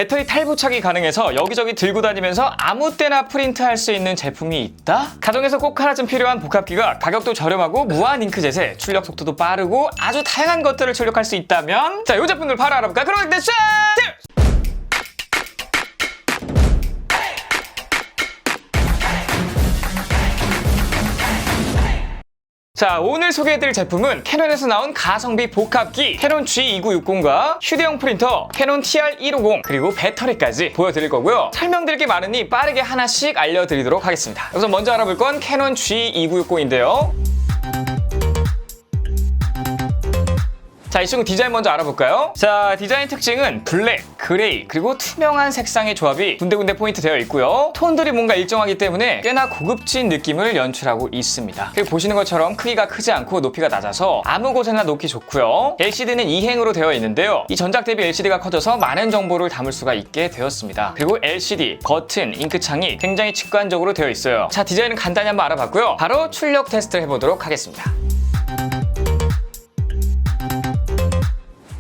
배터리 탈부착이 가능해서 여기저기 들고 다니면서 아무 때나 프린트할 수 있는 제품이 있다? 가정에서 꼭 하나쯤 필요한 복합기가 가격도 저렴하고 무한 잉크젯에 출력 속도도 빠르고 아주 다양한 것들을 출력할 수 있다면 자, 이 제품들 바로 알아볼까? 그럼 일단 샷! 자, 오늘 소개해드릴 제품은 캐논에서 나온 가성비 복합기 캐논 G2960과 휴대용 프린터 캐논 TR150 그리고 배터리까지 보여드릴 거고요. 설명드릴 게 많으니 빠르게 하나씩 알려드리도록 하겠습니다. 우선 먼저 알아볼 건 캐논 G2960인데요. 자, 이 친구 디자인 먼저 알아볼까요? 자, 디자인 특징은 블랙, 그레이, 그리고 투명한 색상의 조합이 군데군데 포인트 되어 있고요. 톤들이 뭔가 일정하기 때문에 꽤나 고급진 느낌을 연출하고 있습니다. 그리고 보시는 것처럼 크기가 크지 않고 높이가 낮아서 아무 곳에나 놓기 좋고요. LCD는 2행으로 되어 있는데요. 이 전작 대비 LCD가 커져서 많은 정보를 담을 수가 있게 되었습니다. 그리고 LCD, 버튼, 잉크창이 굉장히 직관적으로 되어 있어요. 자, 디자인은 간단히 한번 알아봤고요. 바로 출력 테스트를 해보도록 하겠습니다.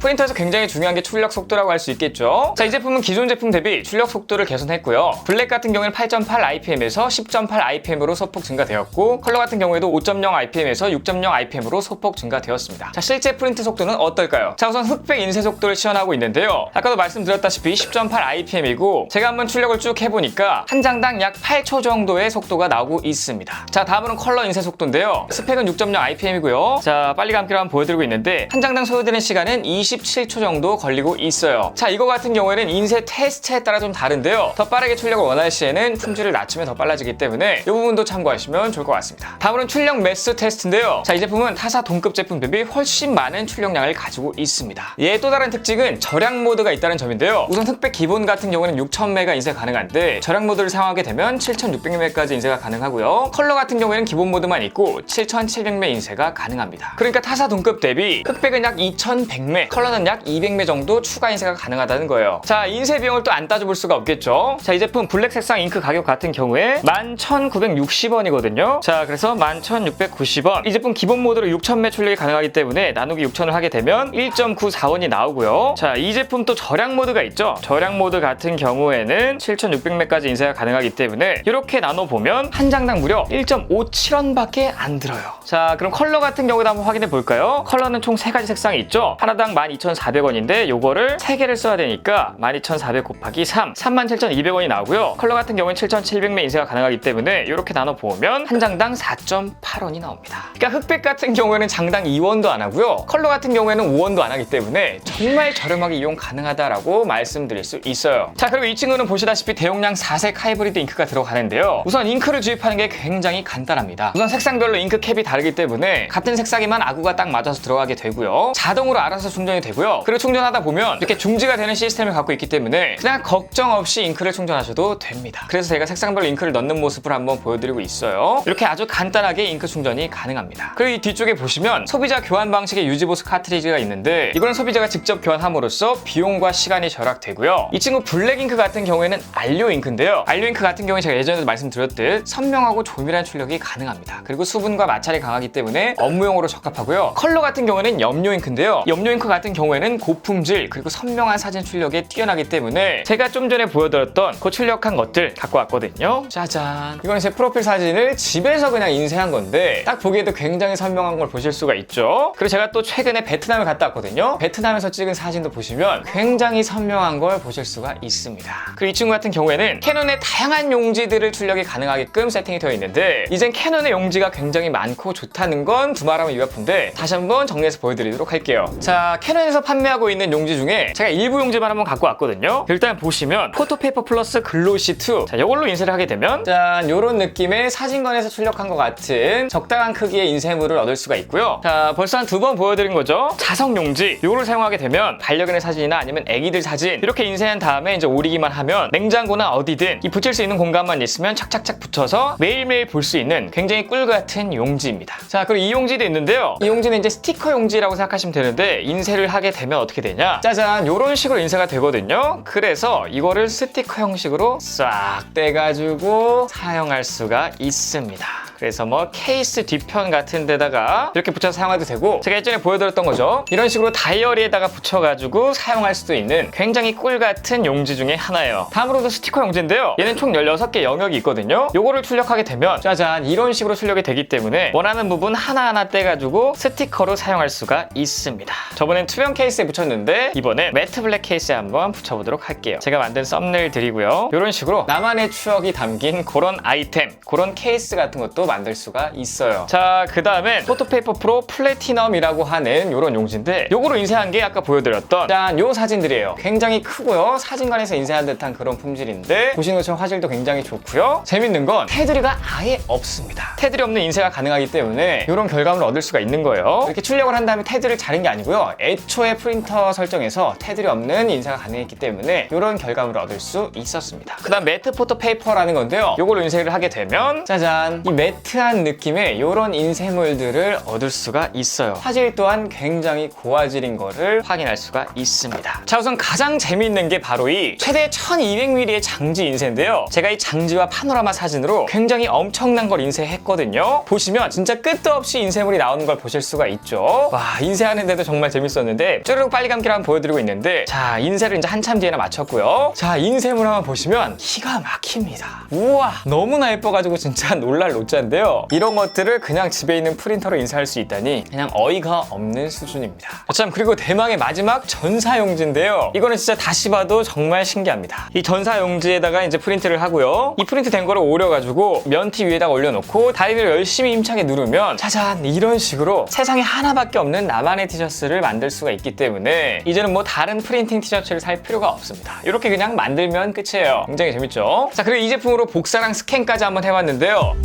프린터에서 굉장히 중요한 게 출력 속도라고 할 수 있겠죠. 자, 이 제품은 기존 제품 대비 출력 속도를 개선했고요. 블랙 같은 경우에는 8.8 RPM에서 10.8 RPM으로 소폭 증가되었고, 컬러 같은 경우에도 5.0 RPM에서 6.0 RPM으로 소폭 증가되었습니다. 자, 실제 프린트 속도는 어떨까요? 자, 우선 흑백 인쇄 속도를 시연하고 있는데요. 아까도 말씀드렸다시피 10.8 RPM이고 제가 한번 출력을 쭉 해보니까 한 장당 약 8초 정도의 속도가 나오고 있습니다. 자, 다음으로는 컬러 인쇄 속도인데요. 스펙은 6.0 RPM이고요. 자, 빨리 감기로 한번 보여드리고 있는데 한 장당 소요되는 시간은 27초 정도 걸리고 있어요. 자, 이거 같은 경우에는 인쇄 테스트에 따라 좀 다른데요. 더 빠르게 출력을 원할 시에는 품질을 낮추면 더 빨라지기 때문에 이 부분도 참고하시면 좋을 것 같습니다. 다음으로는 출력 매스 테스트인데요. 자, 이 제품은 타사 동급 제품 대비 훨씬 많은 출력량을 가지고 있습니다. 얘의 또 다른 특징은 절약 모드가 있다는 점인데요. 우선 흑백 기본 같은 경우에는 6000메가 인쇄 가능한데 절약 모드를 사용하게 되면 7600메까지 인쇄가 가능하고요. 컬러 같은 경우에는 기본 모드만 있고 7700메 인쇄가 가능합니다. 그러니까 타사 동급 대비 흑백은 약 2100메, 컬러는 약 200매 정도 추가 인쇄가 가능하다는 거예요. 자, 인쇄 비용을 또 안 따져볼 수가 없겠죠. 자, 이 제품 블랙 색상 잉크 가격 같은 경우에 11,960원이거든요. 자, 그래서 11,690원. 이 제품 기본 모드로 6000매 출력이 가능하기 때문에 나누기 6,000을 하게 되면 1.94원이 나오고요. 자, 이 제품 또 절약 모드가 있죠. 절약 모드 같은 경우에는 7,600매까지 인쇄가 가능하기 때문에 이렇게 나눠보면 한 장당 무려 1.57원밖에 안 들어요. 자, 그럼 컬러 같은 경우도 한번 확인해 볼까요? 컬러는 총 3가지 색상이 있죠. 하나당 12,400원인데 요거를 3개를 써야 되니까 12,400 곱하기 3, 37,200원이 나오고요. 컬러 같은 경우는 7,700매 인쇄가 가능하기 때문에 이렇게 나눠보면 한 장당 4.8원이 나옵니다. 그러니까 흑백 같은 경우에는 장당 2원도 안 하고요. 컬러 같은 경우에는 5원도 안 하기 때문에 정말 저렴하게 이용 가능하다라고 말씀드릴 수 있어요. 자, 그리고 이 친구는 보시다시피 대용량 4색 하이브리드 잉크가 들어가는데요. 우선 잉크를 주입하는 게 굉장히 간단합니다. 우선 색상별로 잉크 캡이 다르기 때문에 같은 색상이만 아구가 딱 맞아서 들어가게 되고요. 자동으로 알아서 충전이 되고요. 그리고 충전하다 보면 이렇게 중지가 되는 시스템을 갖고 있기 때문에 그냥 걱정 없이 잉크를 충전하셔도 됩니다. 그래서 제가 색상별로 잉크를 넣는 모습을 한번 보여드리고 있어요. 이렇게 아주 간단하게 잉크 충전이 가능합니다. 그리고 이 뒤쪽에 보시면 소비자 교환 방식의 유지보스 카트리지가 있는데 이거는 소비자가 직접 교환함으로써 비용과 시간이 절약되고요. 이 친구 블랙 잉크 같은 경우에는 알료 잉크인데요. 알료 잉크 같은 경우에 제가 예전에도 말씀드렸듯 선명하고 조밀한 출력이 가능합니다. 그리고 수분과 마찰이 강하기 때문에 업무용으로 적합하고요. 컬러 같은 경우에는 염료 잉크인데요. 염료 잉크 같은 경우에는 고품질 그리고 선명한 사진 출력에 뛰어나기 때문에 제가 좀 전에 보여드렸던 그 출력한 것들 갖고 왔거든요. 짜잔! 이거는 제 프로필 사진을 집에서 그냥 인쇄한 건데 딱 보기에도 굉장히 선명한 걸 보실 수가 있죠. 그리고 제가 또 최근에 베트남을 갔다 왔거든요. 베트남에서 찍은 사진도 보시면 굉장히 선명한 걸 보실 수가 있습니다. 그리고 이 친구 같은 경우에는 캐논의 다양한 용지들을 출력이 가능하게끔 세팅이 되어 있는데 이젠 캐논의 용지가 굉장히 많고 좋다는 건 두말하면 유아푼데 다시 한번 정리해서 보여드리도록 할게요. 자, 캐논에서 판매하고 있는 용지 중에 제가 일부 용지만 한번 갖고 왔거든요. 일단 보시면 포토페이퍼 플러스 글로시2. 자, 이걸로 인쇄를 하게 되면 짠! 이런 느낌의 사진관에서 출력한 것 같은 적당한 크기의 인쇄물을 얻을 수가 있고요. 자, 벌써 한 2번 보여드린 거죠. 자석 용지. 이거를 사용하게 되면 반려견의 사진이나 아니면 애기들 사진 이렇게 인쇄한 다음에 이제 오리기만 하면 냉장고나 어디든 이 붙일 수 있는 공간만 있으면 착착착 붙여서 매일매일 볼 수 있는 굉장히 꿀 같은 용지입니다. 자, 그리고 이 용지도 있는데요. 이 용지는 이제 스티커 용지라고 생각하시면 되는데 인쇄를 하게 되면 어떻게 되냐? 짜잔! 이런 식으로 인쇄가 되거든요. 그래서 이거를 스티커 형식으로 싹 떼가지고 사용할 수가 있습니다. 그래서 뭐 케이스 뒤편 같은 데다가 이렇게 붙여서 사용해도 되고, 제가 예전에 보여드렸던 거죠. 이런 식으로 다이어리에다가 붙여가지고 사용할 수도 있는 굉장히 꿀 같은 용지 중에 하나예요. 다음으로도 스티커 용지인데요. 얘는 총 16개 영역이 있거든요. 요거를 출력하게 되면 짜잔, 이런 식으로 출력이 되기 때문에 원하는 부분 하나하나 떼가지고 스티커로 사용할 수가 있습니다. 저번엔 투명 케이스에 붙였는데 이번엔 매트 블랙 케이스에 한번 붙여보도록 할게요. 제가 만든 썸네일 드리고요. 이런 식으로 나만의 추억이 담긴 그런 아이템, 그런 케이스 같은 것도 만들 수가 있어요. 자, 그 다음엔 포토페이퍼 프로 플래티넘이라고 하는 이런 용지인데, 요거로 인쇄한 게 아까 보여드렸던 짠, 요 사진들이에요. 굉장히 크고요. 사진관에서 인쇄한 듯한 그런 품질인데 보시는 것처럼 화질도 굉장히 좋고요. 재밌는 건 테두리가 아예 없습니다. 테두리 없는 인쇄가 가능하기 때문에 이런 결과물을 얻을 수가 있는 거예요. 이렇게 출력을 한 다음에 테두리를 자른 게 아니고요. 애초에 프린터 설정에서 테두리 없는 인쇄가 가능했기 때문에 이런 결과물을 얻을 수 있었습니다. 그 다음 매트 포토 페이퍼라는 건데요. 이걸로 인쇄를 하게 되면 짜잔, 이 매트한 느낌의 이런 인쇄물들을 얻을 수가 있어요. 화질 또한 굉장히 고화질인 거를 확인할 수가 있습니다. 자, 우선 가장 재미있는 게 바로 이 최대 1200mm의 장지 인쇄인데요. 제가 이 장지와 파노라마 사진으로 굉장히 엄청난 걸 인쇄했거든요. 보시면 진짜 끝도 없이 인쇄물이 나오는 걸 보실 수가 있죠. 와, 인쇄하는데도 정말 재밌었는데 쭈르륵 빨리 감기를 한번 보여드리고 있는데, 자, 인쇄를 이제 한참 뒤에나 마쳤고요. 자, 인쇄물 한번 보시면 기가 막힙니다. 우와, 너무나 예뻐가지고 진짜 놀랄 노짜인데요. 이런 것들을 그냥 집에 있는 프린터로 인쇄할 수 있다니 그냥 어이가 없는 수준입니다. 참, 그리고 대망의 마지막 전사용지인데요. 이거는 진짜 다시 봐도 정말 신기합니다. 이 전사용지에다가 이제 프린트를 하고요. 이 프린트 된 거를 오려가지고 면티 위에다가 올려놓고 다리를 열심히 힘차게 누르면 짜잔, 이런 식으로 세상에 하나밖에 없는 나만의 티셔츠를 만들 수가 있기 때문에 이제는 뭐 다른 프린팅 티셔츠를 살 필요가 없습니다. 이렇게 그냥 만들면 끝이에요. 굉장히 재밌죠? 자, 그리고 이 제품으로 복사랑 스캔까지 한번 해봤는데요.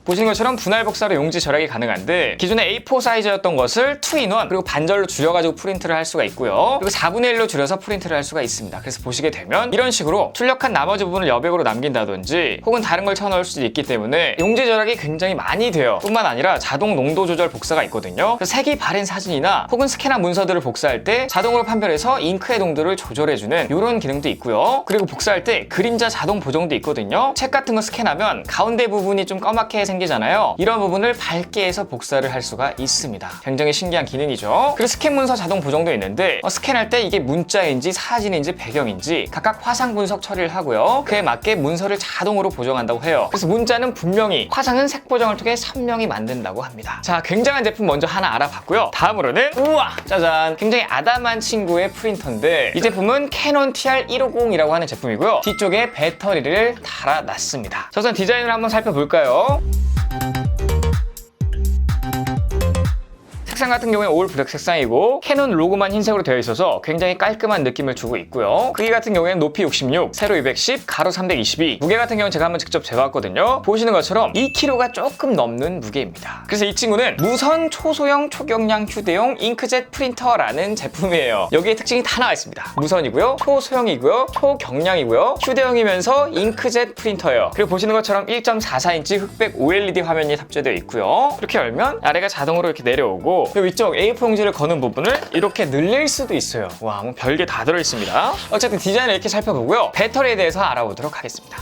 보시는 것처럼 분할 복사로 용지 절약이 가능한데, 기존에 A4 사이즈였던 것을 2in1 그리고 반절로 줄여가지고 프린트를 할 수가 있고요. 그리고 4분의 1로 줄여서 프린트를 할 수가 있습니다. 그래서 보시게 되면 이런 식으로 출력한 나머지 부분을 여백으로 남긴다든지 혹은 다른 걸 쳐넣을 수도 있기 때문에 용지 절약이 굉장히 많이 돼요. 뿐만 아니라 자동 농도 조절 복사가 있거든요. 그래서 색이 바랜 사진이나 혹은 스캔한 문서들을 복사할 때 자동으로 판별해서 잉크의 농도를 조절해주는 이런 기능도 있고요. 그리고 복사할 때 그림자 자동 보정도 있거든요. 책 같은 거 스캔하면 가운데 부분이 좀 까맣게 생기잖아요. 이런 부분을 밝게 해서 복사를 할 수가 있습니다. 굉장히 신기한 기능이죠. 그리고 스캔 문서 자동 보정도 있는데 스캔할 때 이게 문자인지 사진인지 배경인지 각각 화상 분석 처리를 하고요. 그에 맞게 문서를 자동으로 보정한다고 해요. 그래서 문자는 분명히, 화상은 색 보정을 통해 선명히 만든다고 합니다. 자, 굉장한 제품 먼저 하나 알아봤고요. 다음으로는 우와, 짜잔, 굉장히 아담한 친구의 프린터인데, 이 제품은 캐논 TR150이라고 하는 제품이고요. 뒤쪽에 배터리를 달아놨습니다. 자, 우선 디자인을 한번 살펴볼까요? 색상 같은 경우에 올 블랙 색상이고 캐논 로고만 흰색으로 되어 있어서 굉장히 깔끔한 느낌을 주고 있고요. 크기 같은 경우에는 높이 66, 세로 210, 가로 322, 무게 같은 경우는 제가 한번 직접 재봤거든요. 보시는 것처럼 2kg가 조금 넘는 무게입니다. 그래서 이 친구는 무선 초소형 초경량 휴대용 잉크젯 프린터라는 제품이에요. 여기에 특징이 다 나와 있습니다. 무선이고요, 초소형이고요, 초경량이고요, 휴대용이면서 잉크젯 프린터예요. 그리고 보시는 것처럼 1.44인치 흑백 OLED 화면이 탑재되어 있고요. 이렇게 열면 아래가 자동으로 이렇게 내려오고, 위쪽 A4 용지를 거는 부분을 이렇게 늘릴 수도 있어요. 와, 뭐 별게 다 들어있습니다. 어쨌든 디자인을 이렇게 살펴보고요. 배터리에 대해서 알아보도록 하겠습니다.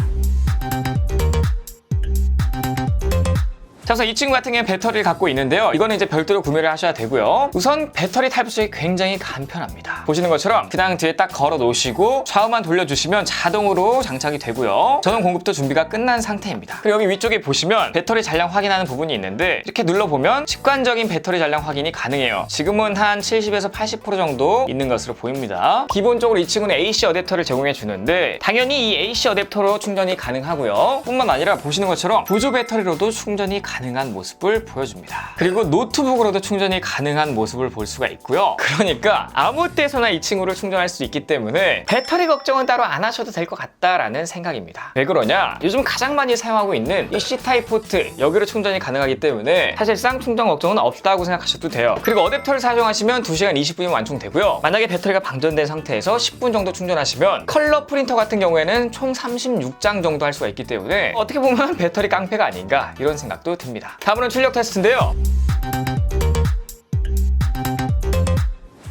자, 우선 이 친구 같은 경우는 배터리를 갖고 있는데요. 이거는 이제 별도로 구매를 하셔야 되고요. 우선 배터리 타입수이 굉장히 간편합니다. 보시는 것처럼 그냥 뒤에 딱 걸어 놓으시고 좌우만 돌려주시면 자동으로 장착이 되고요. 전원 공급도 준비가 끝난 상태입니다. 그리고 여기 위쪽에 보시면 배터리 잔량 확인하는 부분이 있는데, 이렇게 눌러보면 직관적인 배터리 잔량 확인이 가능해요. 지금은 한 70에서 80% 정도 있는 것으로 보입니다. 기본적으로 이 친구는 AC 어댑터를 제공해 주는데, 당연히 이 AC 어댑터로 충전이 가능하고요. 뿐만 아니라 보시는 것처럼 보조 배터리로도 충전이 가능한 모습을 보여줍니다. 그리고 노트북으로도 충전이 가능한 모습을 볼 수가 있고요. 그러니까 아무 때서나 이 친구를 충전할 수 있기 때문에 배터리 걱정은 따로 안 하셔도 될 것 같다라는 생각입니다. 왜 그러냐? 요즘 가장 많이 사용하고 있는 이 C타입 포트, 여기로 충전이 가능하기 때문에 사실상 충전 걱정은 없다고 생각하셔도 돼요. 그리고 어댑터를 사용하시면 2시간 20분이면 완충되고요. 만약에 배터리가 방전된 상태에서 10분 정도 충전하시면 컬러 프린터 같은 경우에는 총 36장 정도 할 수가 있기 때문에 어떻게 보면 배터리 깡패가 아닌가, 이런 생각도 듭니다. 다음으로는 출력 테스트인데요.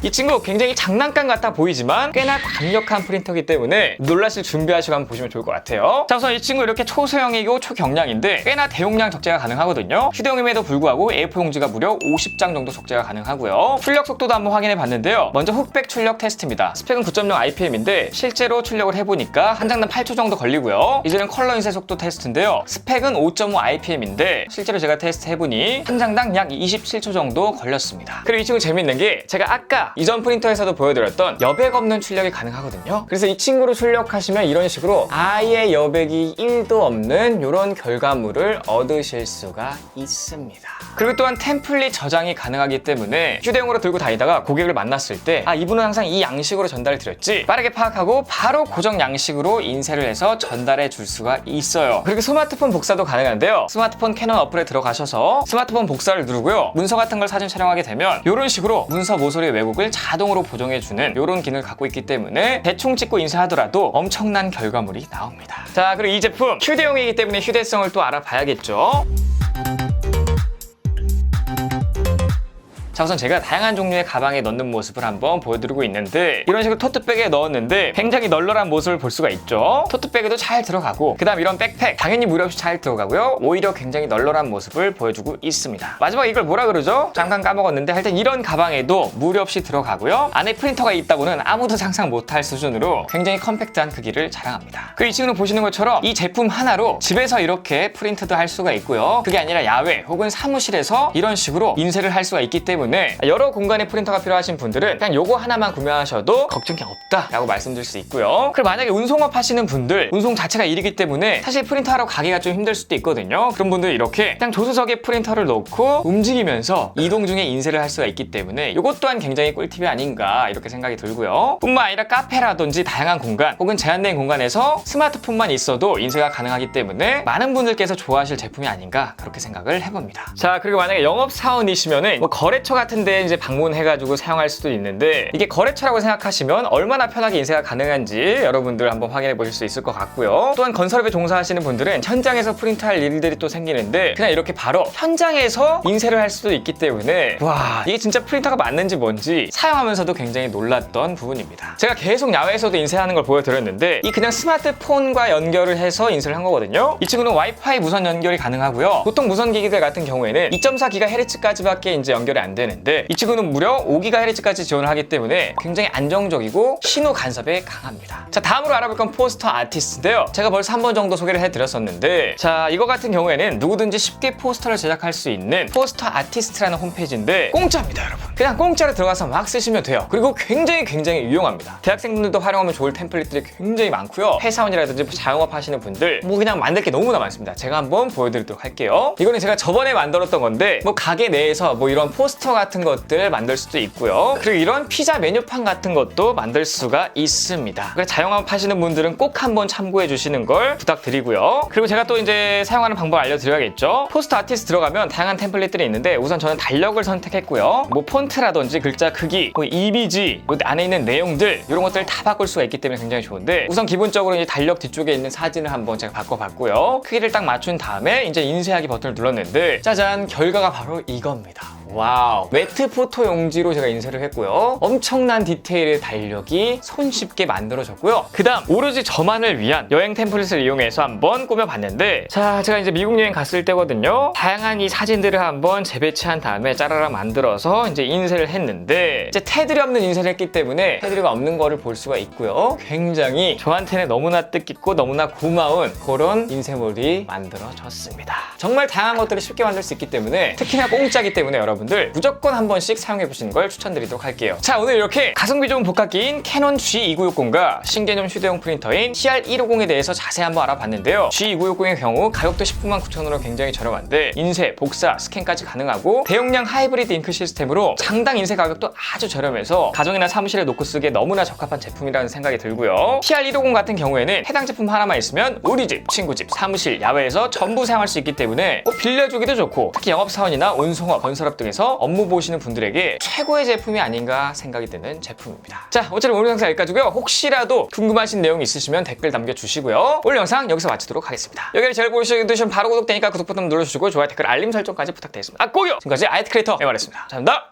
이 친구 굉장히 장난감 같아 보이지만 꽤나 강력한 프린터이기 때문에 놀라실 준비하시고 한번 보시면 좋을 것 같아요. 자, 우선 이 친구 이렇게 초소형이고 초경량인데 꽤나 대용량 적재가 가능하거든요. 휴대용임에도 불구하고 A4 용지가 무려 50장 정도 적재가 가능하고요. 출력 속도도 한번 확인해 봤는데요. 먼저 흑백 출력 테스트입니다. 스펙은 9.0 IPM인데 실제로 출력을 해보니까 한 장당 8초 정도 걸리고요. 이제는 컬러 인쇄 속도 테스트인데요. 스펙은 5.5 IPM인데 실제로 제가 테스트 해보니 한 장당 약 27초 정도 걸렸습니다. 그리고 이 친구 재밌는 게 제가 아까 이전 프린터에서도 보여드렸던 여백 없는 출력이 가능하거든요. 그래서 이 친구로 출력하시면 이런 식으로 아예 여백이 1도 없는 이런 결과물을 얻으실 수가 있습니다. 그리고 또한 템플릿 저장이 가능하기 때문에 휴대용으로 들고 다니다가 고객을 만났을 때 이분은 항상 이 양식으로 전달을 드렸지 빠르게 파악하고 바로 고정 양식으로 인쇄를 해서 전달해 줄 수가 있어요. 그리고 스마트폰 복사도 가능한데요. 스마트폰 캐논 어플에 들어가셔서 스마트폰 복사를 누르고요. 문서 같은 걸 사진 촬영하게 되면 이런 식으로 문서 모서리 왜곡을 자동으로 보정해주는 이런 기능을 갖고 있기 때문에 대충 찍고 인쇄하더라도 엄청난 결과물이 나옵니다. 자, 그리고 이 제품 휴대용이기 때문에 휴대성을 또 알아봐야겠죠. 자, 우선 제가 다양한 종류의 가방에 넣는 모습을 한번 보여드리고 있는데 이런 식으로 토트백에 넣었는데 굉장히 널널한 모습을 볼 수가 있죠. 토트백에도 잘 들어가고 그 다음 이런 백팩 당연히 무리 없이 잘 들어가고요. 오히려 굉장히 널널한 모습을 보여주고 있습니다. 마지막 이걸 뭐라 그러죠? 잠깐 까먹었는데 하여튼 이런 가방에도 무리 없이 들어가고요. 안에 프린터가 있다고는 아무도 상상 못할 수준으로 굉장히 컴팩트한 크기를 자랑합니다. 그리고 이 친구는 보시는 것처럼 이 제품 하나로 집에서 이렇게 프린트도 할 수가 있고요. 그게 아니라 야외 혹은 사무실에서 이런 식으로 인쇄를 할 수가 있기 때문에 여러 공간의 프린터가 필요하신 분들은 그냥 요거 하나만 구매하셔도 걱정이 없다라고 말씀드릴 수 있고요. 그리고 만약에 운송업 하시는 분들 운송 자체가 일이기 때문에 사실 프린터하러 가기가 좀 힘들 수도 있거든요. 그런 분들 이렇게 그냥 조수석에 프린터를 놓고 움직이면서 이동 중에 인쇄를 할 수가 있기 때문에 이것 또한 굉장히 꿀팁이 아닌가 이렇게 생각이 들고요. 뿐만 아니라 카페라든지 다양한 공간 혹은 제한된 공간에서 스마트폰만 있어도 인쇄가 가능하기 때문에 많은 분들께서 좋아하실 제품이 아닌가 그렇게 생각을 해봅니다. 자, 그리고 만약에 영업사원이시면은 거래처 같은 데 이제 방문해가지고 사용할 수도 있는데 이게 거래처라고 생각하시면 얼마나 편하게 인쇄가 가능한지 여러분들 한번 확인해 보실 수 있을 것 같고요. 또한 건설업에 종사하시는 분들은 현장에서 프린트할 일들이 또 생기는데 그냥 이렇게 바로 현장에서 인쇄를 할 수도 있기 때문에 와, 이게 진짜 프린터가 맞는지 뭔지 사용하면서도 굉장히 놀랐던 부분입니다. 제가 계속 야외에서도 인쇄하는 걸 보여드렸는데 이 그냥 스마트폰과 연결을 해서 인쇄를 한 거거든요. 이 친구는 와이파이 무선 연결이 가능하고요. 보통 무선 기기들 같은 경우에는 2.4GHz까지밖에 이제 연결이 안 되는데 이 친구는 무려 5GHz까지 지원을 하기 때문에 굉장히 안정적이고 신호 간섭에 강합니다. 자, 다음으로 알아볼 건 포스터 아티스트인데요. 제가 벌써 한 번 정도 소개를 해드렸었는데 자, 이거 같은 경우에는 누구든지 쉽게 포스터를 제작할 수 있는 포스터 아티스트라는 홈페이지인데 공짜입니다, 여러분. 그냥 공짜로 들어가서 막 쓰시면 돼요. 그리고 굉장히 유용합니다. 대학생분들도 활용하면 좋을 템플릿들이 굉장히 많고요. 회사원이라든지 자영업 하시는 분들 뭐 그냥 만들 게 너무나 많습니다. 제가 한번 보여드리도록 할게요. 이거는 제가 저번에 만들었던 건데 뭐 가게 내에서 뭐 이런 포스터 같은 것들 만들 수도 있고요. 그리고 이런 피자 메뉴판 같은 것도 만들 수가 있습니다. 그래서 자영업 하시는 분들은 꼭 한번 참고해 주시는 걸 부탁드리고요. 그리고 제가 또 이제 사용하는 방법 알려드려야겠죠. 포스터 아티스트 들어가면 다양한 템플릿들이 있는데 우선 저는 달력을 선택했고요. 뭐 폰트라든지 글자 크기, 뭐 이미지, 뭐 안에 있는 내용들 이런 것들 다 바꿀 수가 있기 때문에 굉장히 좋은데 우선 기본적으로 이제 달력 뒤쪽에 있는 사진을 한번 제가 바꿔봤고요. 크기를 딱 맞춘 다음에 이제 인쇄하기 버튼을 눌렀는데 짜잔, 결과가 바로 이겁니다. 와우, 매트 포토 용지로 제가 인쇄를 했고요. 엄청난 디테일의 달력이 손쉽게 만들어졌고요. 그 다음 오로지 저만을 위한 여행 템플릿을 이용해서 한번 꾸며봤는데 자, 제가 이제 미국 여행 갔을 때거든요. 다양한 이 사진들을 한번 재배치한 다음에 짜라라 만들어서 이제 인쇄를 했는데 이제 테두리 없는 인쇄를 했기 때문에 테두리가 없는 거를 볼 수가 있고요. 굉장히 저한테는 너무나 뜻깊고 너무나 고마운 그런 인쇄물이 만들어졌습니다. 정말 다양한 것들을 쉽게 만들 수 있기 때문에 특히나 공짜기 때문에 여러분들 무조건 한 번씩 사용해보시는 걸 추천드리도록 할게요. 자, 오늘 이렇게 가성비 좋은 복합기인 캐논 G2960과 신개념 휴대용 프린터인 CR150에 대해서 자세히 한번 알아봤는데요. G2960의 경우 가격도 199,000원으로 굉장히 저렴한데 인쇄, 복사, 스캔까지 가능하고 대용량 하이브리드 잉크 시스템으로 장당 인쇄 가격도 아주 저렴해서 가정이나 사무실에 놓고 쓰기에 너무나 적합한 제품이라는 생각이 들고요. CR150 같은 경우에는 해당 제품 하나만 있으면 우리 집, 친구 집, 사무실, 야외에서 전부 사용할 수 있기 때문에 빌려주기도 좋고 특히 영업사원이나 운송업, 건설업 등에서 업무 보시는 분들에게 최고의 제품이 아닌가 생각이 드는 제품입니다. 자, 어차피 오늘 영상 여기까지고요. 혹시라도 궁금하신 내용 있으시면 댓글 남겨주시고요. 오늘 영상 여기서 마치도록 하겠습니다. 여기를 잘 보시면 바로 구독되니까 구독 버튼 눌러주시고 좋아요, 댓글, 알림 설정까지 부탁드리겠습니다. 꼭이요! 지금까지 IT 크리에이터 MR였습니다. 감사합니다.